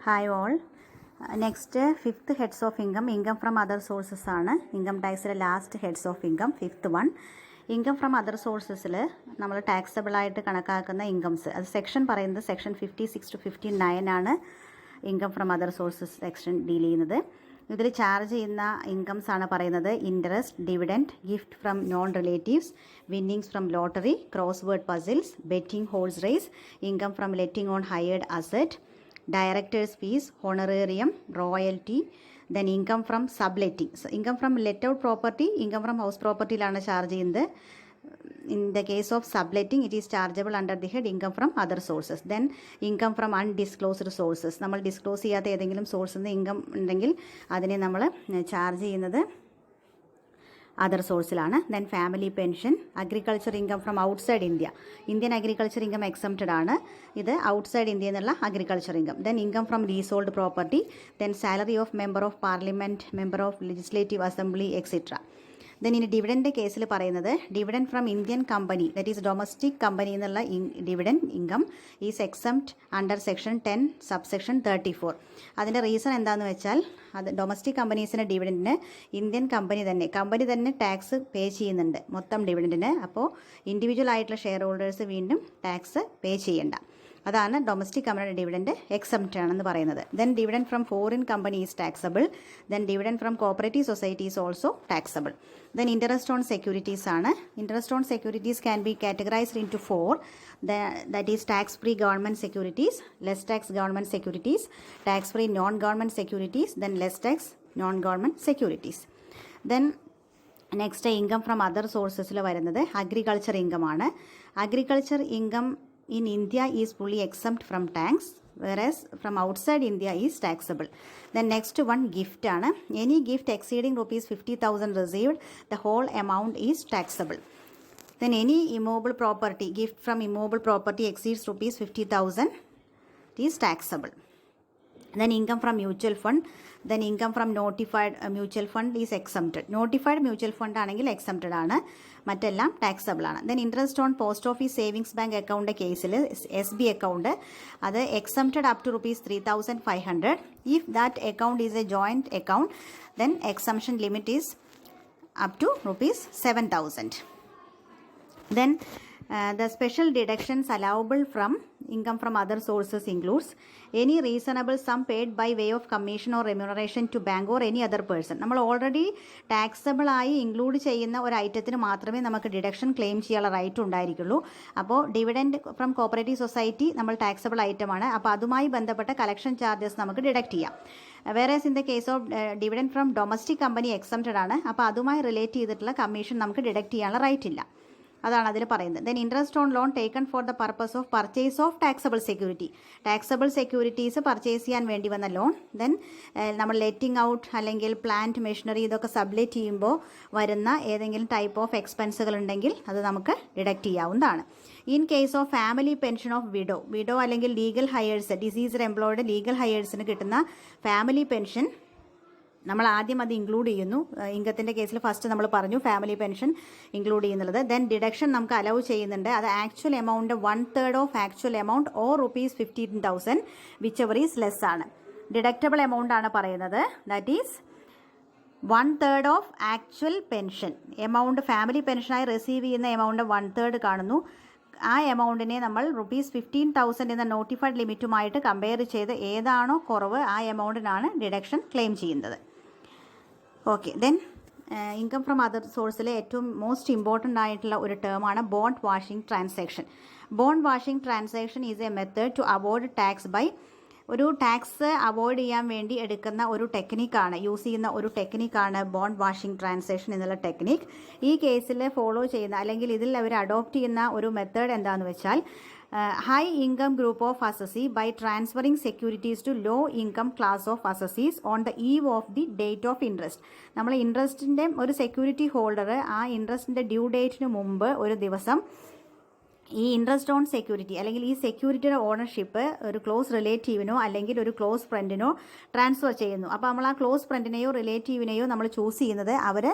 Hi all. Next, fifth heads of income. Income from other sources ആണ് income ടാക്സിലെ last heads of income. Fifth one, income from other സോഴ്സസിൽ നമ്മൾ ടാക്സബിളായിട്ട് കണക്കാക്കുന്ന incomes, അത് section പറയുന്നത് സെക്ഷൻ 56 to 59 ആണ് income from other sources section deal ചെയ്യുന്നത്. ഇതിൽ ചാർജ് ചെയ്യുന്ന ഇൻകംസ് ആണ് പറയുന്നത് interest, dividend, gift from non relatives, winnings from lottery, crossword puzzles, betting horse race, income from letting on hired asset, director's fees, honorarium, royalty, then income from subletting. So, income from let out property, income from house property ലാണ് charge ചെയ്യുന്നത്. In the case of subletting, it is chargeable under the head income from other sources. Then income from undisclosed sources. നമ്മൾ disclose ചെയ്യാത്ത ഏതെങ്കിലും സോഴ്സിൽ നിന്ന് income ഉണ്ടെങ്കിൽ അതിനെ നമ്മൾ ചാർജ് ചെയ്യുന്നത് അതർ സോഴ്സിലാണ്. Then family pension, agriculture income from outside India. Indian agriculture income exempted ആണ്. ഇത് ഔട്ട്സൈഡ് ഇന്ത്യയിൽ നിന്നുള്ള agriculture income. Then income from leasehold property, then salary of member of parliament, member of legislative assembly etcetera. Then ഇനി dividend കേസിൽ പറയുന്നത് dividend from Indian company, that is domestic company എന്നുള്ള dividend income is exempt under section 10 subsection 34. അതിൻ്റെ reason എന്താണെന്ന് വെച്ചാൽ അത് domestic കമ്പനീസിൻ്റെ ഡിവിഡൻറ്റിന് Indian company തന്നെ ടാക്സ് പേ ചെയ്യുന്നുണ്ട് മൊത്തം ഡിവിഡൻറ്റിന്. അപ്പോൾ ഇൻഡിവിജ്വൽ ആയിട്ടുള്ള ഷെയർ ഹോൾഡേഴ്സ് വീണ്ടും ടാക്സ് പേ ചെയ്യേണ്ട. അതാണ് ഡൊമസ്റ്റിക് കമ്പനിയുടെ ഡിവിഡൻറ്റ് എക്സംപ്റ്റ് ആണെന്ന് പറയുന്നത്. Then dividend from foreign company is taxable. Then dividend from cooperative society is also taxable. Then interest on securities ആണ്. Interest on securities can be categorised into 4. That is tax free government securities, less tax government securities, tax free non government securities, then less tax non government securities. Then next income from other സോഴ്സസിൽ വരുന്നത് agriculture income ആണ്. Agriculture income in India is fully exempt from tax, whereas from outside India is taxable. Then next one, gift ആണ്. Any gift exceeding rupees 50,000 received, the whole amount is taxable. Then any immovable property, gift from immovable property exceeds rupees 50,000 is taxable. Then income from mutual fund, then income from notified mutual fund is exempted. Notified mutual fund ആണെങ്കിൽ exempted ആണ്, മറ്റെല്ലാം taxable ആണ്. Then interest on post office savings bank account കേസിൽ SB account അത് exempted up to rupees 3,500. If that account is a joint account, then exemption limit is up to rupees 7,000. Then the special deductions allowable from income from other sources includes any reasonable sum paid by way of commission or remuneration to bank or any other person. നമ്മൾ already taxable ആയി include ചെയ്യുന്ന ഒരു ഐറ്റത്തിന് മാത്രമേ നമുക്ക് deduction claim ചെയ്യാനുള്ള right ഉണ്ടായിരിക്കുള്ളൂ. അപ്പോൾ ഡിവിഡൻഡ് ഫ്രം കോപ്പറേറ്റീവ് സൊസൈറ്റി നമ്മൾ ടാക്സബിൾ ഐറ്റമാണ്. അപ്പോൾ അതുമായി ബന്ധപ്പെട്ട കളക്ഷൻ ചാർജസ് നമുക്ക് ഡിഡക്ട് ചെയ്യാം. Whereas in the case of dividend from domestic company exempted ആണ്. അപ്പോൾ അതുമായി റിലേറ്റ് ചെയ്തിട്ടുള്ള കമ്മീഷൻ നമുക്ക് ഡിഡക്ട് ചെയ്യാനുള്ള റൈറ്റ് ഇല്ല. അതാണ് അതിൽ പറയുന്നത്. Then interest on loan taken for the purpose of purchase of taxable security, taxable securities purchase ചെയ്യാൻ വേണ്ടി വന്ന ലോൺ. ദെൻ നമ്മൾ ലെറ്റിംഗ് ഔട്ട് അല്ലെങ്കിൽ പ്ലാന്റ് മെഷീനറി ഇതൊക്കെ സബ്ലെറ്റ് ചെയ്യുമ്പോൾ വരുന്ന ഏതെങ്കിലും ടൈപ്പ് ഓഫ് എക്സ്പെൻസുകൾ ഉണ്ടെങ്കിൽ അത് നമുക്ക് ഡിഡക്റ്റ് ചെയ്യാവുന്നതാണ്. In case of family pension of widow അല്ലെങ്കിൽ legal heirs, deceased employed legal ഹയേഴ്സിന് കിട്ടുന്ന ഫാമിലി പെൻഷൻ നമ്മൾ ആദ്യം അത് ഇൻക്ലൂഡ് ചെയ്യുന്നു. ഇൻകത്തിൻ്റെ കേസിൽ ഫസ്റ്റ് നമ്മൾ പറഞ്ഞു ഫാമിലി പെൻഷൻ ഇൻക്ലൂഡ് ചെയ്യുന്നുള്ളത്. ദെൻ ഡിഡക്ഷൻ നമുക്ക് അലൗ ചെയ്യുന്നുണ്ട്. അത് actual amount 1/3 of actual amount or rupees 15,000 whichever is less ആണ്. ഡിഡക്റ്റബിൾ എമൗണ്ട് ആണ് പറയുന്നത്. That is 1/3 of actual pension amount. Family പെൻഷനായി റിസീവ് ചെയ്യുന്ന എമൗണ്ട് 1/3 കാണുന്നു. ആ എമൗണ്ടിനെ നമ്മൾ rupees 15,000 എന്ന നോട്ടിഫൈഡ് ലിമിറ്റുമായിട്ട് കമ്പയർ ചെയ്ത് ഏതാണോ കുറവ് ആ എമൗണ്ടിനാണ് ഡിഡക്ഷൻ ക്ലെയിം ചെയ്യുന്നത്. Okay, then income from other സോഴ്സിലെ ഏറ്റവും മോസ്റ്റ് ഇമ്പോർട്ടൻ്റ് ആയിട്ടുള്ള ഒരു ടേമാണ് bond washing transaction. Bond washing transaction is a method to avoid tax by, ഒരു ടാക്സ് അവോയ്ഡ് ചെയ്യാൻ വേണ്ടി എടുക്കുന്ന ഒരു ടെക്നിക്കാണ്, യൂസ് ചെയ്യുന്ന ഒരു ടെക്നിക്കാണ് ബോണ്ട് വാഷിംഗ് ട്രാൻസാക്ഷൻ എന്നുള്ള ടെക്നിക്ക്. ഈ കേസിൽ ഫോളോ ചെയ്യുന്ന അല്ലെങ്കിൽ ഇതിൽ അവർ അഡോപ്റ്റ് ചെയ്യുന്ന ഒരു മെത്തേഡ് എന്താണെന്ന് വെച്ചാൽ high income group of assessee by transferring securities to low income class of assessees on the eve of the date of interest. നമ്മൾ ഇൻട്രസ്റ്റിൻ്റെ ഒരു സെക്യൂരിറ്റി ഹോൾഡർ ആ ഇൻട്രസ്റ്റിൻ്റെ ഡ്യൂ ഡേറ്റിന് മുമ്പ് ഒരു ദിവസം ഈ ഇൻട്രസ്റ്റ് ഓൺ സെക്യൂരിറ്റി അല്ലെങ്കിൽ ഈ സെക്യൂരിറ്റിയുടെ ഓണർഷിപ്പ് ഒരു ക്ലോസ് റിലേറ്റീവിനോ അല്ലെങ്കിൽ ഒരു ക്ലോസ് ഫ്രണ്ടിനോ ട്രാൻസ്ഫർ ചെയ്യുന്നു. അപ്പോൾ നമ്മൾ ആ ക്ലോസ് ഫ്രണ്ടിനെയോ റിലേറ്റീവിനെയോ നമ്മൾ ചൂസ് ചെയ്യുന്നത് അവർ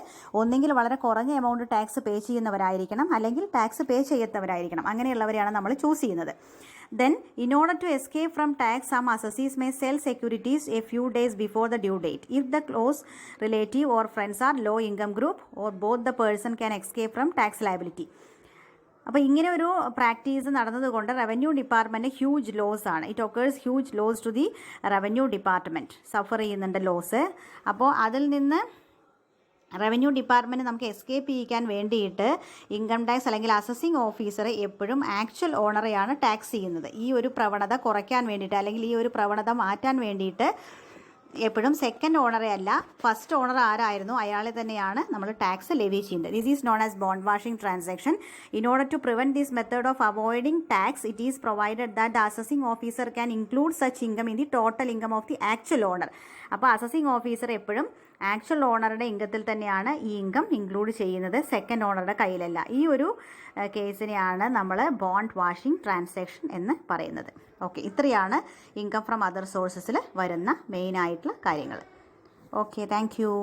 ഒന്നെങ്കിൽ വളരെ കുറഞ്ഞ എമൗണ്ട് ടാക്സ് പേ ചെയ്യുന്നവരായിരിക്കണം അല്ലെങ്കിൽ ടാക്സ് പേ ചെയ്യാത്തവരായിരിക്കണം. അങ്ങനെയുള്ളവരെയാണ് നമ്മൾ ചൂസ് ചെയ്യുന്നത്. Then, in order to escape from tax, some assessees may sell securities a few days before the due date. If the close relative or friends are low income group, or both the person can escape from tax liability. അപ്പോൾ ഇങ്ങനെ ഒരു practice നടന്നതുകൊണ്ട് revenue department huge loss ആണ്. It occurs huge loss to the revenue department suffer ചെയ്യുന്നുണ്ട് ലോസ്. അപ്പോൾ അതിൽ നിന്ന് റവന്യൂ ഡിപ്പാർട്ട്മെൻറ്റ് നമുക്ക് എസ്കേപ്പ് ചെയ്യിക്കാൻ വേണ്ടിയിട്ട് ഇൻകം ടാക്സ് അല്ലെങ്കിൽ അസസിങ് ഓഫീസർ എപ്പോഴും ആക്ച്വൽ ഓണറെയാണ് ടാക്സ് ചെയ്യുന്നത്. ഈ ഒരു പ്രവണത കുറയ്ക്കാൻ വേണ്ടിയിട്ട് അല്ലെങ്കിൽ ഈ ഒരു പ്രവണത മാറ്റാൻ വേണ്ടിയിട്ട് എപ്പോഴും സെക്കൻഡ് ഓണറെ അല്ല, ഫസ്റ്റ് ഓണർ ആരായിരുന്നു അയാളെ തന്നെയാണ് നമ്മൾ ടാക്സ് ലെവി ചെയ്യുന്നത്. This is known as bond washing transaction. In order to prevent this method of avoiding tax, it is provided that the assessing officer can include such income in the total income of the actual owner. അപ്പോൾ assessing officer എപ്പോഴും actual ഓണറുടെ ഇൻകത്തിൽ തന്നെയാണ് ഈ income include ചെയ്യുന്നത്, second ഓണറുടെ കയ്യിലല്ല. ഈ ഒരു കേസിനെയാണ് നമ്മൾ ബോണ്ട് വാഷിംഗ് ട്രാൻസാക്ഷൻ എന്ന് പറയുന്നത്. ഓക്കെ, ഇത്രയാണ് ഇൻകം ഫ്രം അതർ സോഴ്സസിൽ വരുന്ന മെയിനായിട്ടുള്ള കാര്യങ്ങൾ. Okay, thank you.